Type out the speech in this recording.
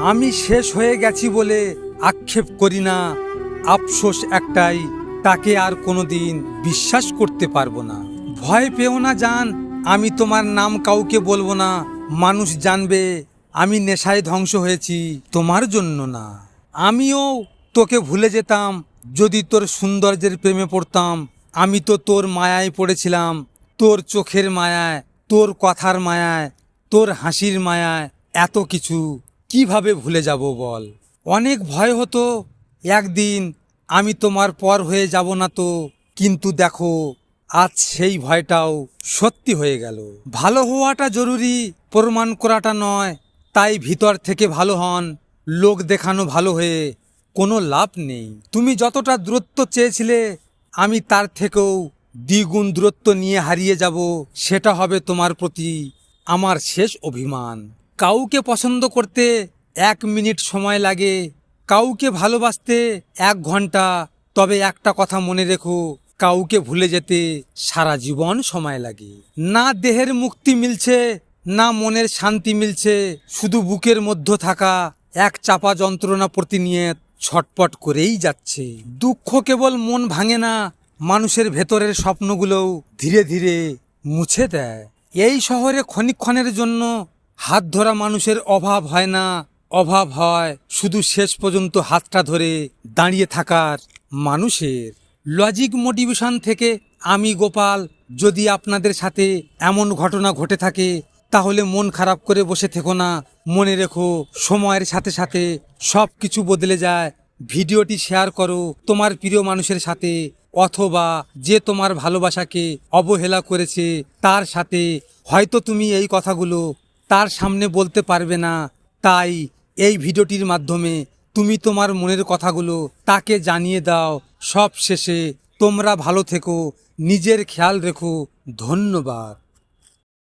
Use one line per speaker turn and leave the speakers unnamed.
আমি শেষ হয়ে গেছি বলে আক্ষেপ করি না, আফসোস একটাই, তাকে আর কোনোদিন বিশ্বাস করতে পারবো না। ভয় পেও না জান, আমি তোমার নাম কাউকে বলবো না। মানুষ জানবে আমি নেশায় ধ্বংস হয়েছি, তোমার জন্য না। আমিও তোকে ভুলে যেতাম যদি তোর সৌন্দর্যের প্রেমে পড়তাম। আমি তো তোর মায়ায় পড়েছিলাম, তোর চোখের মায়ায়, তোর কথার মায়ায়, তোর হাসির মায়ায়। এত কিছু কিভাবে ভুলে যাব বল? অনেক ভয় হতো একদিন আমি তোমার পর হয়ে যাব না তো, কিন্তু দেখো আজ সেই ভয়টাও সত্যি হয়ে গেল। ভালো হওয়াটা জরুরি, প্রমাণ করাটা নয়। তাই ভিতর থেকে ভালো হন, লোক দেখানো ভালো হয়ে কোনো লাভ নেই। তুমি যতটা দূরত্ব চেয়েছিলে আমি তার থেকেও দ্বিগুণ দূরত্ব নিয়ে হারিয়ে যাব। সেটা হবে তোমার প্রতি আমার শেষ অভিমান। কাউকে পছন্দ করতে 1 মিনিট সময় লাগে, কাউকে ভালোবাসতে 1 ঘন্টা। তবে একটা কথা মনে রেখো, কাউকে ভুলে যেতে সারা জীবন সময় লাগে। না দেহের মুক্তি মিলছে, না মনের শান্তি মিলছে, শুধু বুকের মধ্যে থাকা এক চাপা যন্ত্রণা প্রতিনিয়ত ছটপট করেই যাচ্ছে। দুঃখ কেবল মন ভাঙে না, মানুষের ভেতরের স্বপ্নগুলোও ধীরে ধীরে মুছে দেয়। এই শহরে ক্ষণিকক্ষণের জন্য হাত ধরা মানুষের অভাব হয় না, অভাব হয় শুধু শেষ পর্যন্ত হাতটা ধরে দাঁড়িয়ে থাকার মানুষের। লজিক মোটিভেশন থেকে আমি গোপাল। যদি আপনাদের সাথে এমন ঘটনা ঘটে থাকে তাহলে মন খারাপ করে বসে থেকো না। মনে রেখো, সময়ের সাথে সাথে সব কিছু বদলে যায়। ভিডিওটি শেয়ার করো তোমার প্রিয় মানুষের সাথে, অথবা যে তোমার ভালোবাসাকে অবহেলা করেছে তার সাথে। হয়তো তুমি এই কথাগুলো তার সামনে বলতে পারবে না, তাই এই ভিডিওটির মাধ্যমে তুমি তোমার মনের কথাগুলো তাকে জানিয়ে দাও। সব শেষে তোমরা ভালো থেকো, নিজের খেয়াল রেখো। ধন্যবাদ।